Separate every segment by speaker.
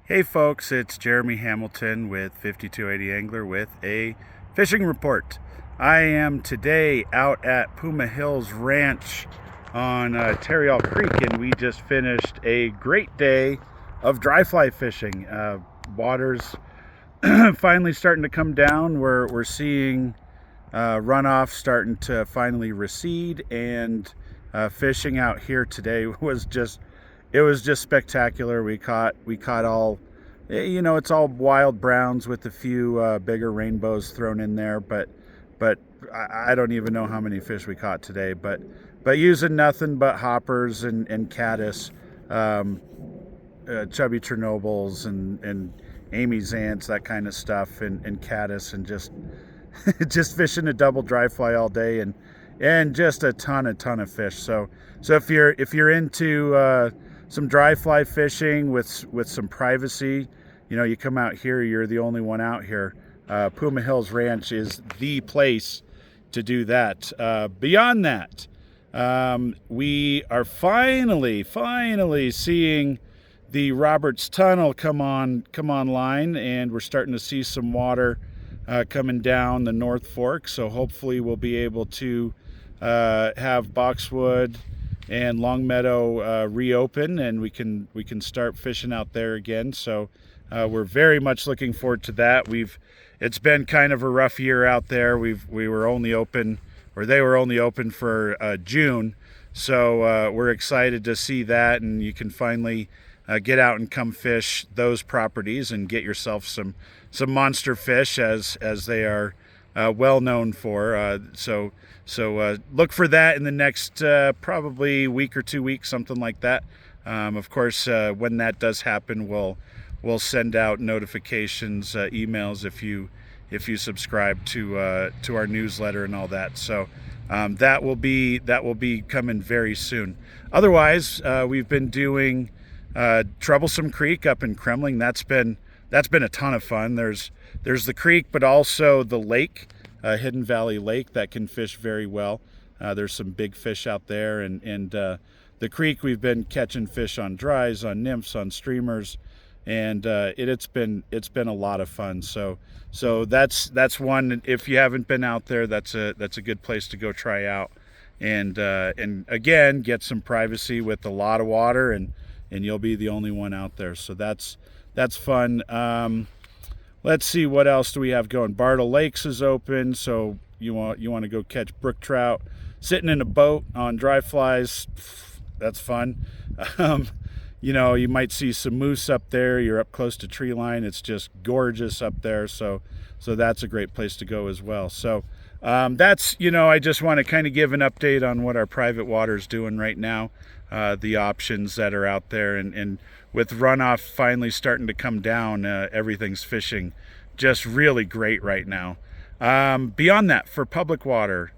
Speaker 1: Hey folks, it's Jeremy Hamilton with 5280 Angler with a fishing report. I am today out at Puma Hills Ranch on Tarryall Creek, and we just finished a great day of dry fly fishing. Water's finally starting to come down. We're seeing runoff starting to finally recede, and fishing out here today was just spectacular. We caught all, it's all wild browns with a few bigger rainbows thrown in there, but I don't even know how many fish we caught today. But using nothing but hoppers and caddis, chubby Chernobyls and Amy Zants, that kind of stuff, and caddis, and just just fishing a double dry fly all day, and just a ton of fish. So if you're into some dry fly fishing with some privacy, you come out here, you're the only one out here. Puma Hills Ranch is the place to do that. Beyond that, we are finally seeing the Roberts Tunnel come online, and we're starting to see some water coming down the North Fork. So hopefully we'll be able to have Boxwood and Longmeadow reopen, and we can start fishing out there again. So we're very much looking forward to that. It's been kind of a rough year out there. They were only open for June. So we're excited to see that, and you can finally get out and come fish those properties and get yourself some monster fish, as they are well known for. So look for that in the next probably week or 2 weeks, something like that. Of course, when that does happen, we'll send out notifications, emails, if you subscribe to our newsletter and all that. So that will be coming very soon. Otherwise, we've been doing Troublesome Creek up in Kremling. That's been a ton of fun. There's the creek, but also the lake, Hidden Valley Lake, that can fish very well. There's some big fish out there, and the creek, we've been catching fish on dries, on nymphs, on streamers, and it's been a lot of fun. So that's one. If you haven't been out there, that's a good place to go try out, and again, get some privacy with a lot of water, and you'll be the only one out there. So that's fun. Let's see, what else do we have going. Bartle Lakes is open, so you want to go catch brook trout sitting in a boat on dry flies. That's fun. You might see some moose up there. You're up close to tree line. It's just gorgeous up there. So that's a great place to go as well. So that's, I just want to kind of give an update on what our private water is doing right now, the options that are out there, and with runoff finally starting to come down, everything's fishing just really great right now. Beyond that, for public water,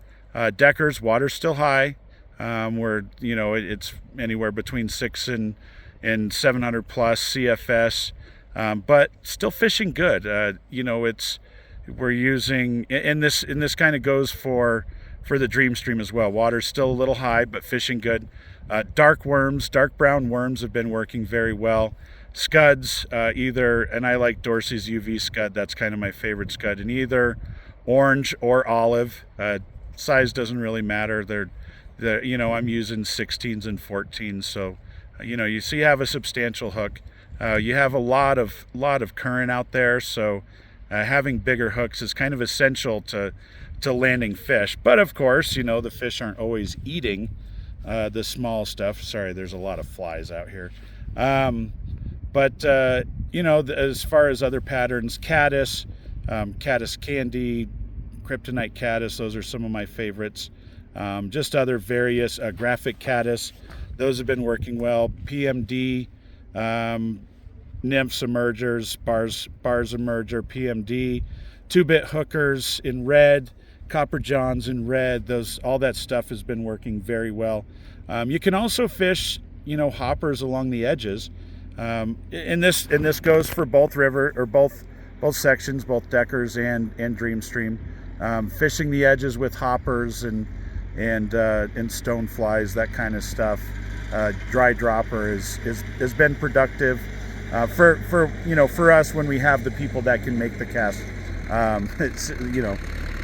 Speaker 1: Decker's water's still high. It's anywhere between 600 and 700 plus CFS, but still fishing good. We're using, and this kind of goes for the Dream Stream as well. Water's still a little high, but fishing good. Dark brown worms have been working very well. Scuds, and I like Dorsey's UV scud. That's kind of my favorite scud, in either orange or olive. Size doesn't really matter. I'm using 16s and 14s, so you have a substantial hook. You have a lot of current out there, so having bigger hooks is kind of essential to landing fish. But of course, the fish aren't always eating the small stuff. Sorry, there's a lot of flies out here. As far as other patterns, caddis, caddis candy, kryptonite caddis, those are some of my favorites. Just other various graphic caddis, those have been working well. PMD, nymphs emergers, bars emerger, PMD, 2-bit hookers in red, copper johns in red. All that stuff has been working very well. You can also fish, hoppers along the edges. And this goes for both both sections, both Deckers and Dream Stream. Fishing the edges with hoppers and stone flies, that kind of stuff. Dry dropper has been productive. for us, when we have the people that can make the cast, it's,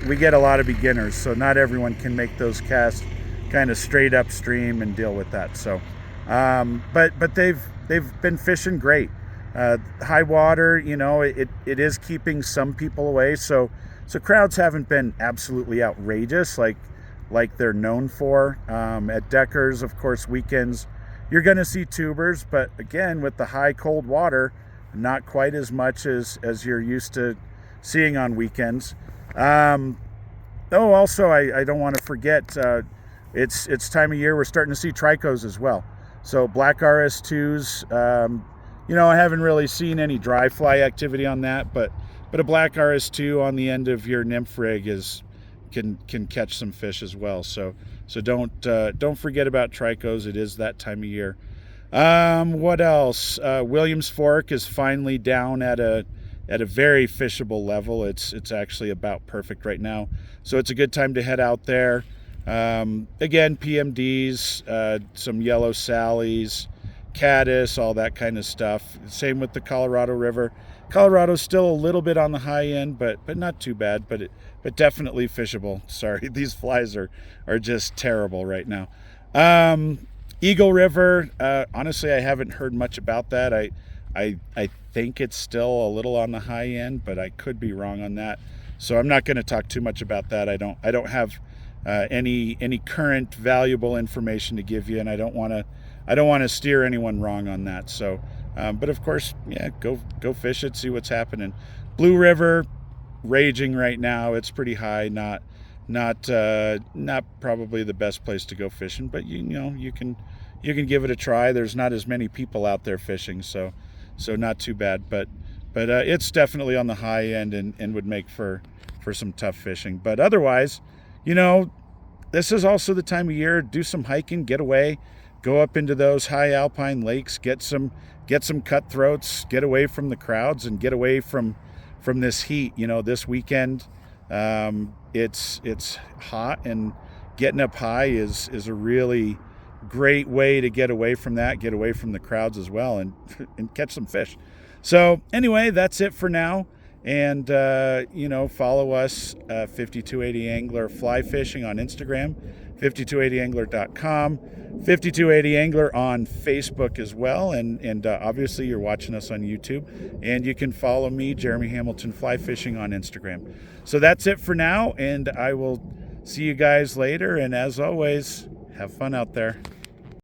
Speaker 1: we get a lot of beginners, so not everyone can make those casts kind of straight upstream and deal with that. So, but they've been fishing great. High water, it is keeping some people away. So crowds haven't been absolutely outrageous like they're known for. At Deckers, of course, weekends you're going to see tubers, but again, with the high cold water, not quite as much as you're used to seeing on weekends. Also, I don't want to forget, it's time of year we're starting to see tricos as well. So black RS2s, I haven't really seen any dry fly activity on that, but a black RS2 on the end of your nymph rig can catch some fish as well. So don't forget about tricos. It is that time of year. What else? Williams Fork is finally down at a very fishable level. It's actually about perfect right now, so it's a good time to head out there. Again, PMDs, some yellow sallies, caddis, all that kind of stuff. Same with the Colorado River. Colorado's still a little bit on the high end, but not too bad, but definitely fishable. Sorry, these flies are just terrible right now. Eagle River, honestly, I haven't heard much about that. I think it's still a little on the high end, but I could be wrong on that. So I'm not going to talk too much about that. I don't have any current valuable information to give you, and I don't want to steer anyone wrong on that. So, but of course, yeah, go fish it, see what's happening. Blue River, raging right now. It's pretty high. Not probably the best place to go fishing, but you can give it a try. There's not as many people out there fishing, so not too bad. But it's definitely on the high end and would make for some tough fishing. But otherwise, this is also the time of year. Do some hiking, get away, go up into those high alpine lakes, get some cutthroats, get away from the crowds, and get away from this heat. This weekend, it's hot, and getting up high is a really great way to get away from that, get away from the crowds as well, and catch some fish. So anyway, that's it for now. And follow us, 5280 Angler Fly Fishing on Instagram, 5280angler.com, 5280 Angler on Facebook as well, and obviously you're watching us on YouTube, and you can follow me, Jeremy Hamilton Fly Fishing, on Instagram. So that's it for now, and I will see you guys later, and as always, have fun out there.